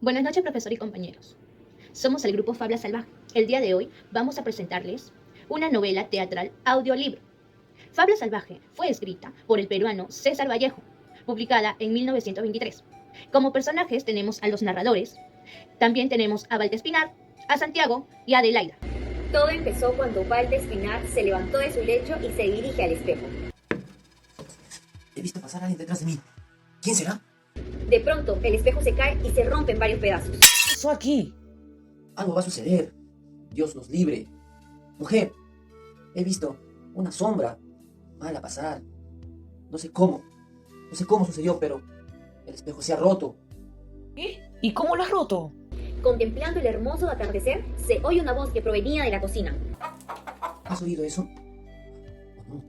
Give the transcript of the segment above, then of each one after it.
Buenas noches, profesor y compañeros. Somos el grupo Fabla Salvaje. El día de hoy vamos a presentarles una novela teatral audiolibro. Fabla Salvaje fue escrita por el peruano César Vallejo, publicada en 1923. Como personajes tenemos a los narradores, también tenemos a Balta Espinar, a Santiago y a Adelaida. Todo empezó cuando Balta Espinar se levantó de su lecho y se dirige al espejo. He visto pasar a alguien detrás de mí. ¿Quién será? De pronto, el espejo se cae y se rompe en varios pedazos. ¿Qué pasó aquí? Algo va a suceder. Dios nos libre. Mujer, he visto una sombra mala pasar. No sé cómo sucedió, pero el espejo se ha roto. ¿Qué? ¿Y cómo lo has roto? Contemplando el hermoso atardecer, se oye una voz que provenía de la cocina. ¿Has oído eso? ¿O no?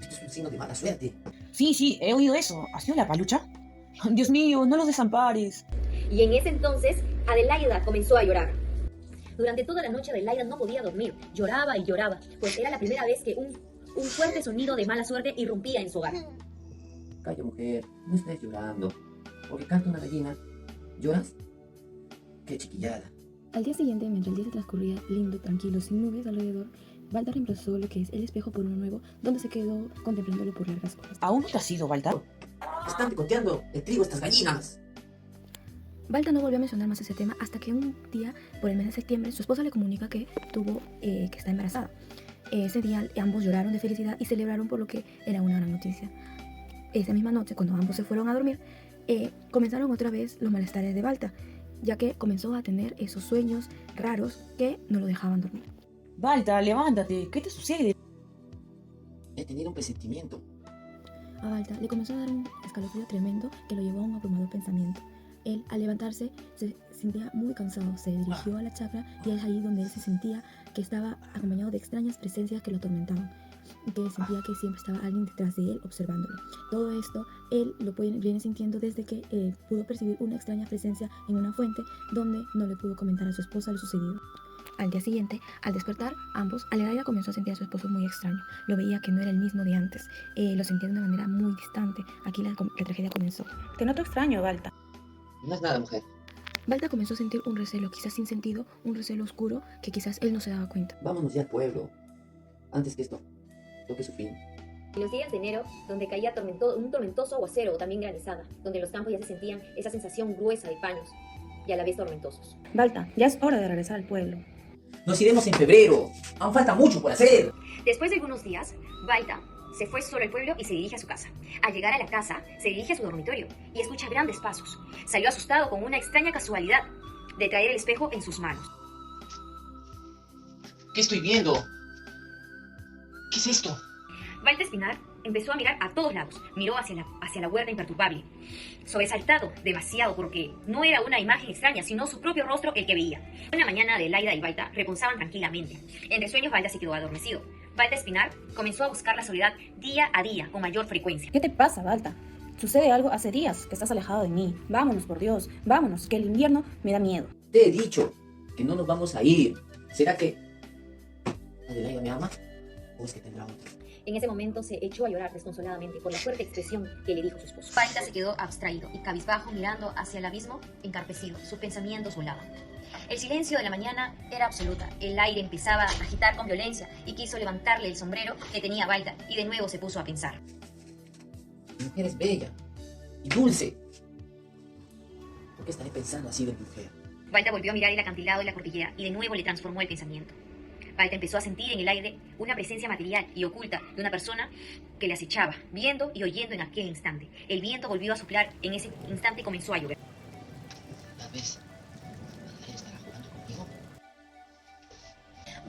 Esto es un signo de mala suerte. Sí, he oído eso. ¿Ha sido la palucha? Dios mío, no los desampares. Y en ese entonces, Adelaida comenzó a llorar. Durante toda la noche Adelaida no podía dormir. Lloraba y lloraba, pues era la primera vez que un fuerte sonido de mala suerte irrumpía en su hogar. Calla, mujer, no estés llorando. Porque canta una gallina. ¿Lloras? ¡Qué chiquillada! Al día siguiente, mientras el día se transcurría lindo, tranquilo, sin nubes alrededor, Balta reemplazó lo que es el espejo por uno nuevo, donde se quedó contemplándolo por largas horas. ¿Aún no te has ido, Balta? Están picoteando el trigo estas gallinas. Balta no volvió a mencionar más ese tema hasta que un día, por el mes de septiembre, su esposa le comunica que que está embarazada. Ese día ambos lloraron de felicidad y celebraron por lo que era una gran noticia. Esa misma noche, cuando ambos se fueron a dormir, comenzaron otra vez los malestares de Balta, ya que comenzó a tener esos sueños raros que no lo dejaban dormir. Balta, levántate. ¿Qué te sucede? He tenido un presentimiento. A Balta le comenzó a dar un escalofrío tremendo que lo llevó a un abrumador pensamiento. Él, al levantarse, se sentía muy cansado, se dirigió a la chacra y es ahí donde él se sentía que estaba acompañado de extrañas presencias que lo atormentaban, y que sentía que siempre estaba alguien detrás de él observándolo. Todo esto él lo viene sintiendo desde que pudo percibir una extraña presencia en una fuente donde no le pudo comentar a su esposa lo sucedido. Al día siguiente, al despertar, ambos, Adelaida comenzó a sentir a su esposo muy extraño. Lo veía que no era el mismo de antes. Lo sentía de una manera muy distante. Aquí la tragedia comenzó. Te noto extraño, Balta. No es nada, mujer. Balta comenzó a sentir un recelo, quizás sin sentido, un recelo oscuro que quizás él no se daba cuenta. Vámonos ya al pueblo. Antes que esto toque su fin. En los días de enero, donde caía un tormentoso aguacero o también granizada, donde en los campos ya se sentían esa sensación gruesa de paños y a la vez tormentosos. Balta, ya es hora de regresar al pueblo. Nos iremos en febrero. Aún falta mucho por hacer. Después de algunos días, Balta se fue solo al pueblo y se dirige a su casa. Al llegar a la casa, se dirige a su dormitorio y escucha grandes pasos. Salió asustado con una extraña casualidad de traer el espejo en sus manos. ¿Qué estoy viendo? ¿Qué es esto? Balta Espinar empezó a mirar a todos lados. Miró hacia la huerta imperturbable, sobresaltado demasiado porque no era una imagen extraña, sino su propio rostro el que veía. Una mañana Adelaida y Balta reposaban tranquilamente. Entre sueños Balta se quedó adormecido. Balta Espinar comenzó a buscar la soledad día a día con mayor frecuencia. ¿Qué te pasa, Balta? Sucede algo hace días que estás alejado de mí. Vámonos, por Dios, vámonos, que el invierno me da miedo. Te he dicho que no nos vamos a ir. ¿Será que Adelaida me ama? ¿O es que tendrá otro? En ese momento se echó a llorar desconsoladamente por la fuerte expresión que le dijo su esposo. Balta se quedó abstraído y cabizbajo mirando hacia el abismo encarpecido. Sus pensamientos volaban. El silencio de la mañana era absoluta. El aire empezaba a agitar con violencia y quiso levantarle el sombrero que tenía Balta y de nuevo se puso a pensar. Mi mujer es bella y dulce. ¿Por qué estaré pensando así de mi mujer? Balta volvió a mirar el acantilado y la cordillera y de nuevo le transformó el pensamiento. Balta empezó a sentir en el aire una presencia material y oculta de una persona que le acechaba, viendo y oyendo en aquel instante. El viento volvió a soplar en ese instante y comenzó a llover. Tal vez Adelaida estará jugando conmigo.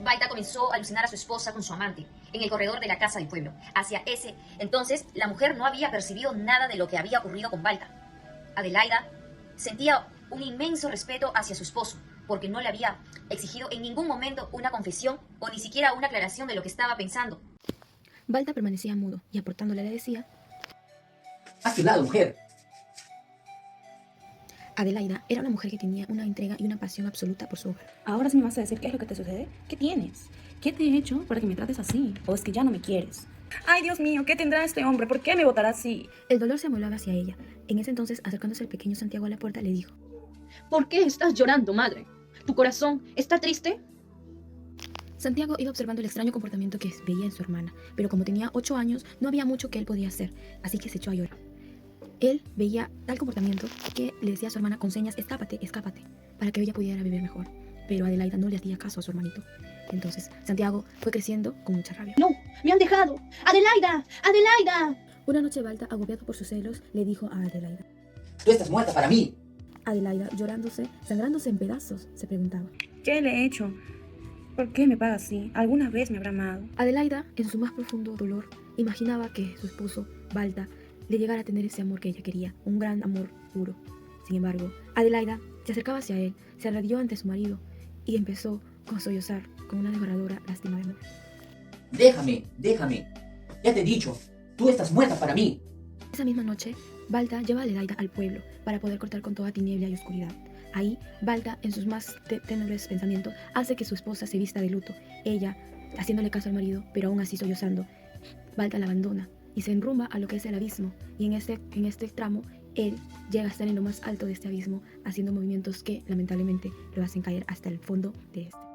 Balta comenzó a alucinar a su esposa con su amante en el corredor de la casa del pueblo. Hacia ese entonces, la mujer no había percibido nada de lo que había ocurrido con Balta. Adelaida sentía un inmenso respeto hacia su esposo, porque no le había exigido en ningún momento una confesión o ni siquiera una aclaración de lo que estaba pensando. Balta permanecía mudo y aportándole le decía: ¡Haz tu lado, mujer! Adelaida era una mujer que tenía una entrega y una pasión absoluta por su hogar. Ahora sí me vas a decir qué es lo que te sucede. ¿Qué tienes? ¿Qué te he hecho para que me trates así? ¿O es que ya no me quieres? Ay, Dios mío, ¿qué tendrá este hombre? ¿Por qué me botará así? El dolor se amoldaba hacia ella. En ese entonces, acercándose el pequeño Santiago a la puerta, le dijo: ¿Por qué estás llorando, madre? ¿Tu corazón está triste? Santiago iba observando el extraño comportamiento que veía en su hermana, pero como tenía 8 años, no había mucho que él podía hacer, así que se echó a llorar. Él veía tal comportamiento que le decía a su hermana con señas, escápate, escápate, para que ella pudiera vivir mejor. Pero Adelaida no le hacía caso a su hermanito. Entonces, Santiago fue creciendo con mucha rabia. No, me han dejado. ¡Adelaida! ¡Adelaida! Una noche Balta, agobiado por sus celos, le dijo a Adelaida. Tú estás muerta para mí. Adelaida, llorándose, sangrándose en pedazos, se preguntaba. ¿Qué le he hecho? ¿Por qué me paga así? ¿Alguna vez me habrá amado? Adelaida, en su más profundo dolor, imaginaba que su esposo, Balta, le llegara a tener ese amor que ella quería, un gran amor puro. Sin embargo, Adelaida se acercaba hacia él, se arrodilló ante su marido y empezó a sollozar con una desgarradora lástima de amor. Déjame, déjame. Ya te he dicho, tú estás muerta para mí. Esa misma noche, Balta lleva a Adelaida al pueblo para poder cortar con toda tiniebla y oscuridad. Ahí, Balta, en sus más tenebres pensamientos, hace que su esposa se vista de luto. Ella, haciéndole caso al marido, pero aún así sollozando, Balta la abandona y se enrumba a lo que es el abismo. Y en este tramo, él llega a estar en lo más alto de este abismo, haciendo movimientos que, lamentablemente, lo hacen caer hasta el fondo de este.